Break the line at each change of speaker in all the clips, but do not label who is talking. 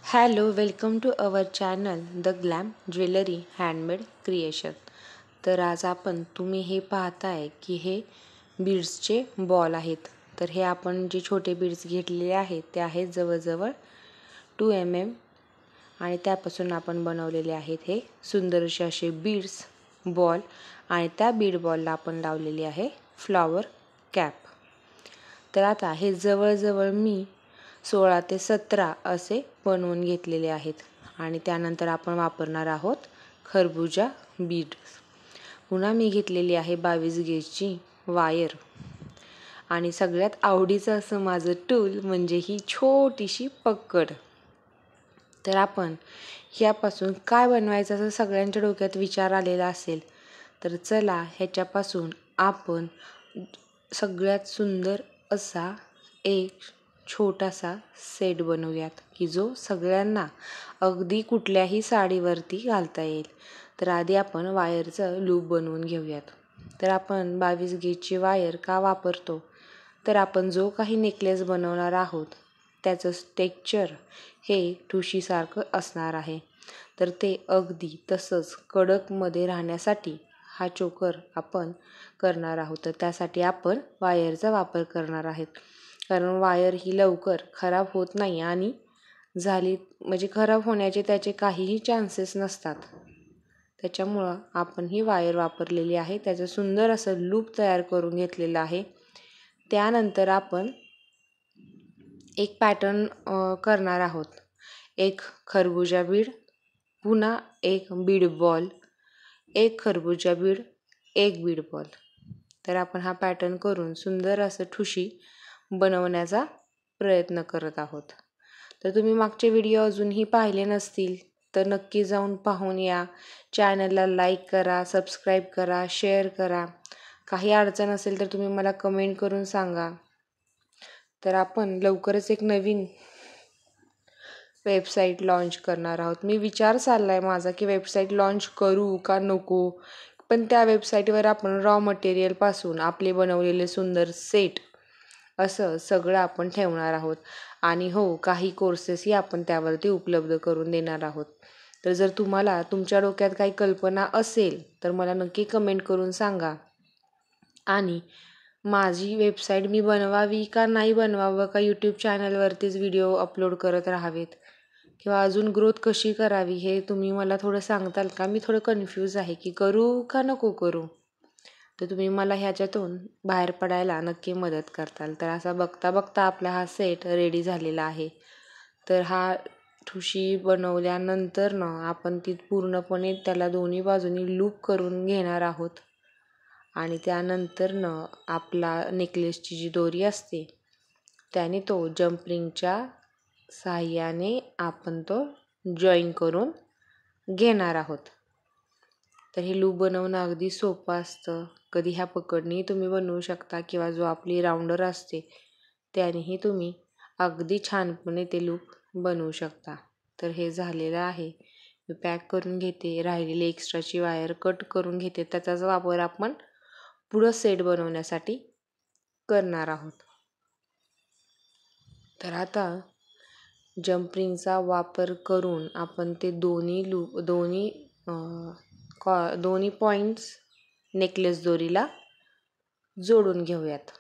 Hello welcome to our channel the glam jewellery handmade creation. तर आज तुम्ही हे पाहताय की हे बीड्सचे बॉल आहेत। तर हे आपण जे छोटे बीड्स घेतलेले आहेत ते आहेत जवळजवळ 2 mm आणि त्यापासून आपण बनवलेले आहेत हे सुंदरसे असे बीड्स बॉल आणि त्या बीड बॉलला आपण लावलेली आहे फ्लॉवर कॅप। तर आता हे जवळजवळ मी 16 ते 17 असे बनवून घेतलेले आहेत आणि त्यानंतर आपण वापरणार आहोत खरबूजा बीड्स। पुन्हा मी घेतलेली आहे 22 गेजची वायर आणि सगळ्यात आवडीचं असं माझं टूल म्हणजे ही छोटीशी पकड। तर आपण ह्यापासून काय बनवायचं असं सगळ्यांच्या डोक्यात विचार आलेला असेल, तर चला ह्याच्यापासून आपण सगळ्यात सुंदर असा एक छोटासा सेट बनवूयात की जो सगळ्यांना अगदी कुठल्याही साडीवरती घालता येईल। तर आधी आपण वायरचं लूप बनवून घेऊयात। तर आपण 22 गेजची वायर का वापरतो, तर आपण जो काही नेकलेस बनवणार आहोत त्याचं टेक्स्चर हे ठुशीसारखं असणार आहे। तर ते अगदी तसंच कडकमध्ये राहण्यासाठी हा चोकर आपण करणार आहोत। तर त्यासाठी आपण वायरचा वापर करणार आहोत, कारण वायर ही लवकर खराब होत नाही आणि झाली म्हणजे खराब होण्याचे त्याचे काहीही चान्सेस नसतात। त्याच्यामुळं आपण ही वायर वापरलेली आहे, त्याचं सुंदर असं लूप तयार करून घेतलेलं आहे। त्यानंतर आपण एक पॅटर्न करणार आहोत। एक खरबूजा बीड, पुन्हा एक बीड बॉल, एक खरबूजा बीड, एक बीड बॉल। तर आपण हा पॅटर्न करून सुंदर असं ठुशी बनवण्याचा प्रयत्न करत आहोत। तर तुम्ही मागचे व्हिडिओ अजूनही पाहिले नसतील तर नक्की जाऊन पाहून या। चॅनलला लाईक करा, सबस्क्राईब करा, शेअर करा। काही अडचण असेल तर तुम्ही मला कमेंट करून सांगा। तर आपण लवकरच एक नवीन वेबसाईट लॉन्च करणार आहोत। मी विचार चाललाय माझा की वेबसाईट लॉन्च करू का नको, पण त्या वेबसाईटवर आपण रॉ मटेरियलपासून आपले बनवलेले सुंदर सेट असं सगळं आपण ठेवणार आहोत आणि हो, काही कोर्सेसही आपण त्यावरती उपलब्ध करून देणार आहोत। तर जर तुम्हाला तुमच्या डोक्यात काही कल्पना असेल तर मला नक्की कमेंट करून सांगा आणि माझी वेबसाईट मी बनवावी का नाही बनवावं, का यूट्यूब चॅनलवरतीच व्हिडिओ अपलोड करत राहावेत किंवा अजून ग्रोथ कशी करावी हे तुम्ही मला थोडं सांगताल का? मी थोडं कन्फ्यूज आहे की करू का नको करू। तर तुम्ही मला ह्याच्यातून बाहेर पडायला नक्की मदत करताल। तर असा बघता बघता आपला हा सेट रेडी झालेला आहे। तर हा ठुशी बनवल्यानंतर आपण ती पूर्णपणे त्याला दोन्ही बाजूनी लूप करून घेणार आहोत आणि त्यानंतर आपला नेकलेसची जी दोरी असते त्याने तो जम्परिंगच्या साहाय्याने आपण तो जॉईन करून घेणार आहोत। तर हे लूप बनवणं अगदी सोपं असतं। कधी ह्या पकडनी तुम्ही बनवू शकता किंवा जो आपली राऊंडर असते त्यानेही तुम्ही अगदी छानपणे ते लूप बनवू शकता। तर हे झालेलं आहे, मी पॅक करून घेते, राहिलेली एक्स्ट्राची वायर कट करून घेते, त्याचाच वापर आपण पुढं सेट बनवण्यासाठी करणार आहोत। तर आता जम्परिंगचा वापर करून आपण ते दोन्ही पॉईंट्स नेकलेस दोरीला जोडून घेऊयात।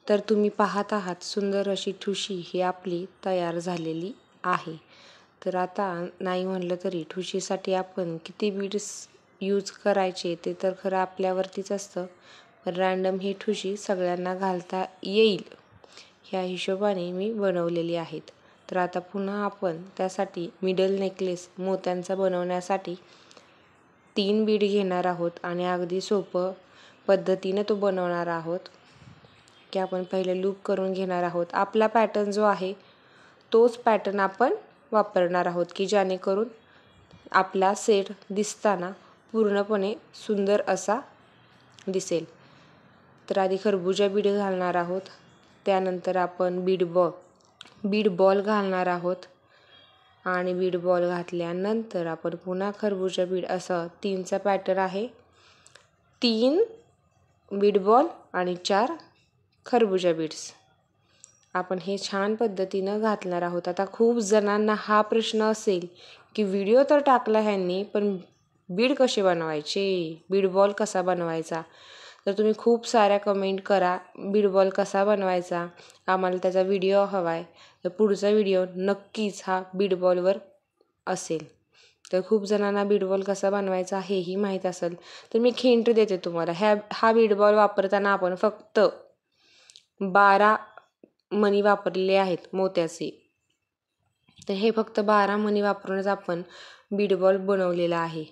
तर तुम्ही पाहत आहात सुंदर अशी ठुशी ही आपली तयार झालेली आहे। तर आता नाही म्हणलं तरी ठुशीसाठी आपण किती बीड्स यूज करायचे ते तर खरं आपल्यावरतीच असतं, पण रँडम ही ठुशी सगळ्यांना घालता येईल ह्या हिशोबाने मी बनवलेली आहेत. तर आता पुन्हा आपण त्यासाठी मिडल नेकलेस मोत्यांचा बनवण्यासाठी 3 बीड घेणार आहोत आणि अगदी सोपं पद्धतीने तो बनवणार आहोत की आपण पहिले लूप करून घेणार आहोत. आपला पॅटर्न जो आहे तोच पॅटर्न आपण वापरणार आहोत की जेणेकरून आपला सेट दिसताना पूर्णपणे सुंदर असा दिसेल. तर आधी खरबुजा बीड घालणार आहोत, त्यानंतर आपण बीड बॉल घालणार आहोत आणि बीड बॉल घातल्यानंतर आपण पुन्हा खरबुजा बीड असं 3चा पॅटर्न आहे. 3 बीड बॉल आणि 4 खरबुजा बीड्स आपण हे छान पद्धतीनं घातणार आहोत. आता खूप जणांना हा प्रश्न असेल की व्हिडिओ तर टाकला ह्यांनी, पण बीड कसे बनवायचे, बीड बॉल कसा बनवायचा. तर तुम्ही खूप साऱ्या कमेंट करा बीड बॉल कसा बनवायचा, आम्हाला त्याचा व्हिडिओ हवा आहे. तर पुढचा व्हिडिओ नक्कीच हा बीड बॉलवर असेल. तर खूप जणांना बीड बॉल कसा बनवायचा हेही माहीत असेल, तर मी हिंट देते तुम्हाला. हा बीड बॉल वापरताना आपण फक्त 12 मणी वापरलेले आहेत मोत्याचे. तर हे फक्त 12 मणी वापरूनच आपण बीड बॉल बनवलेला आहे.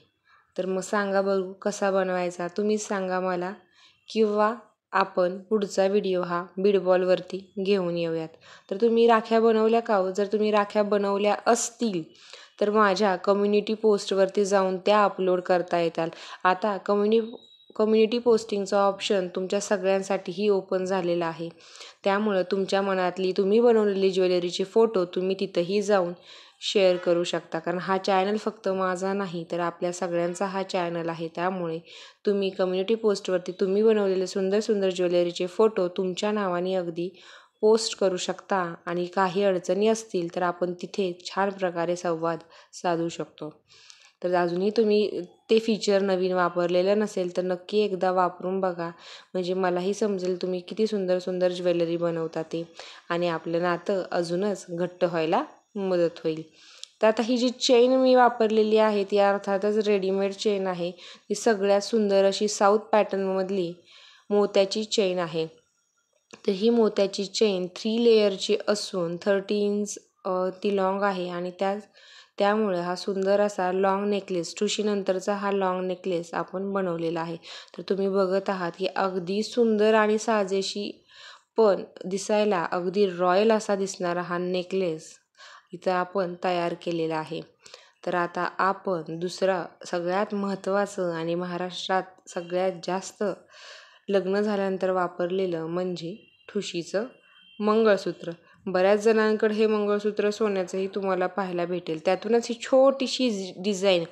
तर मग सांगा बघू कसा बनवायचा, तुम्हीच सांगा मला, किंवा आपण पुढचा व्हिडिओ हा बीड बॉलवरती घेऊन येऊयात. तर तुम्ही राख्या बनवल्या का हो? जर तुम्ही राख्या बनवल्या असतील तर माझ्या कम्युनिटी पोस्टवरती जाऊन त्या अपलोड करता येतात. आता कम्युनिटी पोस्टिंगचा ऑप्शन तुमच्या सगळ्यांसाठीही ओपन झालेला आहे. त्यामुळं तुमच्या मनातली तुम्ही बनवलेली ज्वेलरीचे फोटो तुम्ही तिथंही जाऊन शेअर करू शकता. कारण हा चॅनल फक्त माझा नाही तर आपल्या सगळ्यांचा हा चॅनल आहे. त्यामुळे तुम्ही कम्युनिटी पोस्टवरती तुम्ही बनवलेले सुंदर सुंदर ज्वेलरीचे फोटो तुमच्या नावाने अगदी पोस्ट करू शकता आणि काही अडचणी असतील तर आपण तिथे छान प्रकारे संवाद साधू शकतो. तर अजूनही तुम्ही ते फीचर नवीन वापरलेलं नसेल तर नक्की एकदा वापरून बघा, म्हणजे मलाही समजेल तुम्ही किती सुंदर सुंदर ज्वेलरी बनवता ते, आणि आपलं नातं अजूनच घट्ट व्हायला मदत होईल. तर आता ही जी चेन मी वापरलेली आहे ती अर्थातच रेडीमेड चेन आहे. ती सगळ्यात सुंदर अशी साऊथ पॅटर्नमधली मोत्याची चेन आहे. तर ही मोत्याची चेन 3 लेयरची असून 30 इंच ती लॉंग आहे आणि त्यामुळे हा सुंदर असा लॉंग नेकलेस, ठुशीनंतरचा हा लॉंग नेकलेस आपण बनवलेला आहे. तर तुम्ही बघत आहात की अगदी सुंदर आणि साजेशी पण दिसायला अगदी रॉयल असा दिसणारा हा नेकलेस इथं आपण तयार केलेला आहे. तर आता आपण दुसरा सगळ्यात महत्त्वाचं आणि महाराष्ट्रात सगळ्यात जास्त लग्न झाल्यानंतर वापरलेलं म्हणजे ठुशीचं मंगळसूत्र. बऱ्याच जणांकडे हे मंगळसूत्र सोन्याचंही तुम्हाला पाहायला भेटेल. त्यातूनच ही छोटीशी डिझाईन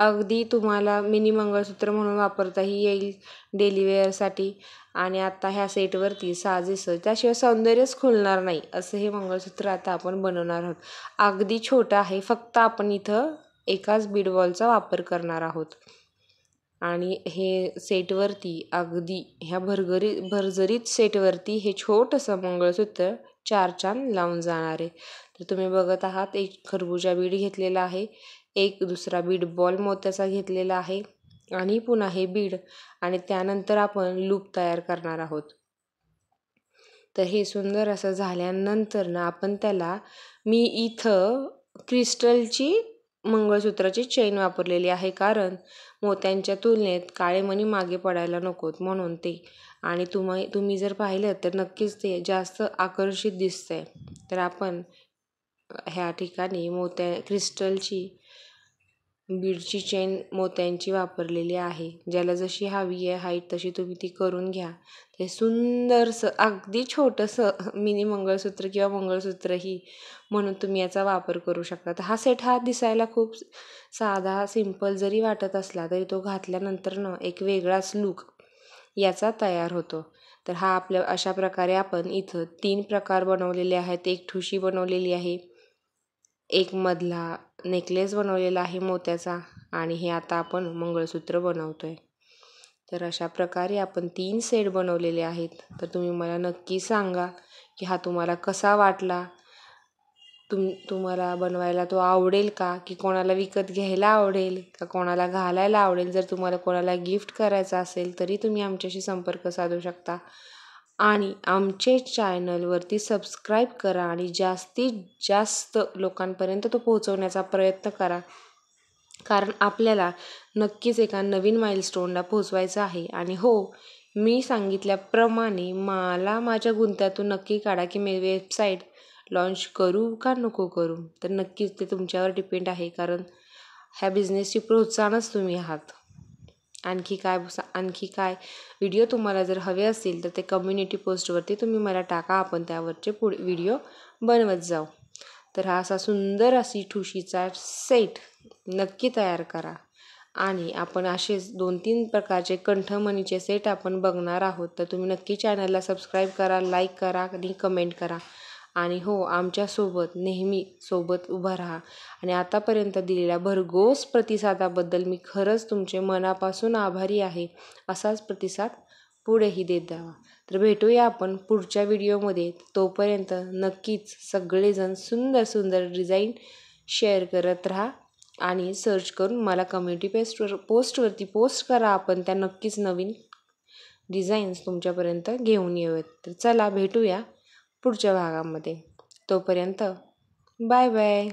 अगदी तुम्हाला मिनी मंगळसूत्र म्हणून वापरताही येईल डेली वेअरसाठी. आणि आता ह्या सेटवरती साजेसं, त्याशिवाय सौंदर्यच खुलणार नाही असं हे मंगळसूत्र आता आपण बनवणार आहोत. अगदी छोटं आहे, फक्त आपण इथं एकाच बीड बॉलचा वापर करणार आहोत. आणि हे सेटवरती अगदी ह्या भरजरीत सेटवरती हे छोटंसं मंगळसूत्र 4 चांद लावून जाणार आहे. तर तुम्ही बघत आहात एक खरबुजा बीड घेतलेला आहे, एक दुसरा बीड बॉल मोत्याचा घेतलेला आहे आणि पुन्हा हे बीड, आणि त्यानंतर आपण लूप तयार करणार आहोत. तर हे सुंदर असं झाल्यानंतर ना आपण त्याला, मी इथं क्रिस्टलची मंगळसूत्राची चेन वापरलेली आहे, कारण मोत्यांच्या तुलनेत काळे मणी मागे पडायला नकोत म्हणून ते. आणि तुम्ही जर पाहिलं तर नक्कीच ते जास्त आकर्षित दिसतंय. तर आपण ह्या ठिकाणी क्रिस्टलची बीडची चेन मोत्यांची वापरलेली आहे. ज्याला जशी हवी आहे हाईट तशी तुम्ही ती करून घ्या. ते सुंदरसं अगदी छोटंसं मिनी मंगळसूत्र किंवा मंगळसूत्रही म्हणून तुम्ही याचा वापर करू शकता. तर हा सेट हा दिसायला खूप साधा सिंपल जरी वाटत असला तरी तो घातल्यानंतर एक वेगळाच लूक याचा तयार होतो. तर हा अशा प्रकारे आपण इथं 3 प्रकार बनवलेले आहेत. एक ठुशी बनवलेली आहे, एक मधला नेकलेस बनवलेला आहे मोत्याचा, आणि हे आता आपण मंगळसूत्र बनवतोय. तर अशा प्रकारे आपण 3 सेट बनवलेले आहेत. तर तुम्ही मला नक्की सांगा की हा तुम्हाला कसा वाटला. तुम्हाला बनवायला तो आवडेल का, की कोणाला विकत घ्यायला आवडेल का, कोणाला घालायला आवडेल. जर तुम्हाला कोणाला गिफ्ट करायचं असेल तरी तुम्ही आमच्याशी संपर्क साधू शकता. आणि आमचे चॅनलवरती सबस्क्राईब करा आणि जास्तीत जास्त लोकांपर्यंत तो पोहोचवण्याचा प्रयत्न करा. कारण आपल्याला नक्कीच एका नवीन माइलस्टोनला पोहोचवायचं आहे. आणि हो, मी सांगितल्याप्रमाणे मला माझ्या गुंत्यातून नक्की काढा की मी वेबसाईट लॉन्च करू का नको करू. तर नक्कीच ते तुमच्यावर डिपेंड आहे, कारण ह्या बिझनेसची प्रोत्साहनच तुम्ही आहात. आणखी काय व्हिडिओ तुम्हाला जर हवे असतील तर ते कम्युनिटी पोस्टवरती तुम्ही मला टाका, आपण त्यावरचे पुढे व्हिडिओ बनवत जाऊ. तर हा असा सुंदर अशी ठुशीचा सेट नक्की तयार करा. आणि आपण असेच 2-3 प्रकारचे कंठमणीचे सेट आपण बघणार आहोत. तर तुम्ही नक्की चॅनलला सबस्क्राईब करा, लाईक करा आणि कमेंट करा. आणि हो, आमच्यासोबत नेहमी सोबत उभा राहा. आणि आतापर्यंत दिलेल्या भरघोस प्रतिसादाबद्दल मी खरंच तुमचे मनापासून आभारी आहे. असाच प्रतिसाद पुढेही देत जावा. तर भेटूया आपण पुढच्या व्हिडिओमध्ये. तोपर्यंत नक्कीच सगळेजण सुंदर सुंदर डिझाईन शेअर करत राहा आणि सर्च करून मला कम्युनिटी पोस्टवरती पोस्ट करा. आपण त्या नक्कीच नवीन डिझाईन्स तुमच्यापर्यंत घेऊन येऊयात. तर चला भेटूया पुढच्या भागामध्ये. तोपर्यंत बाय बाय.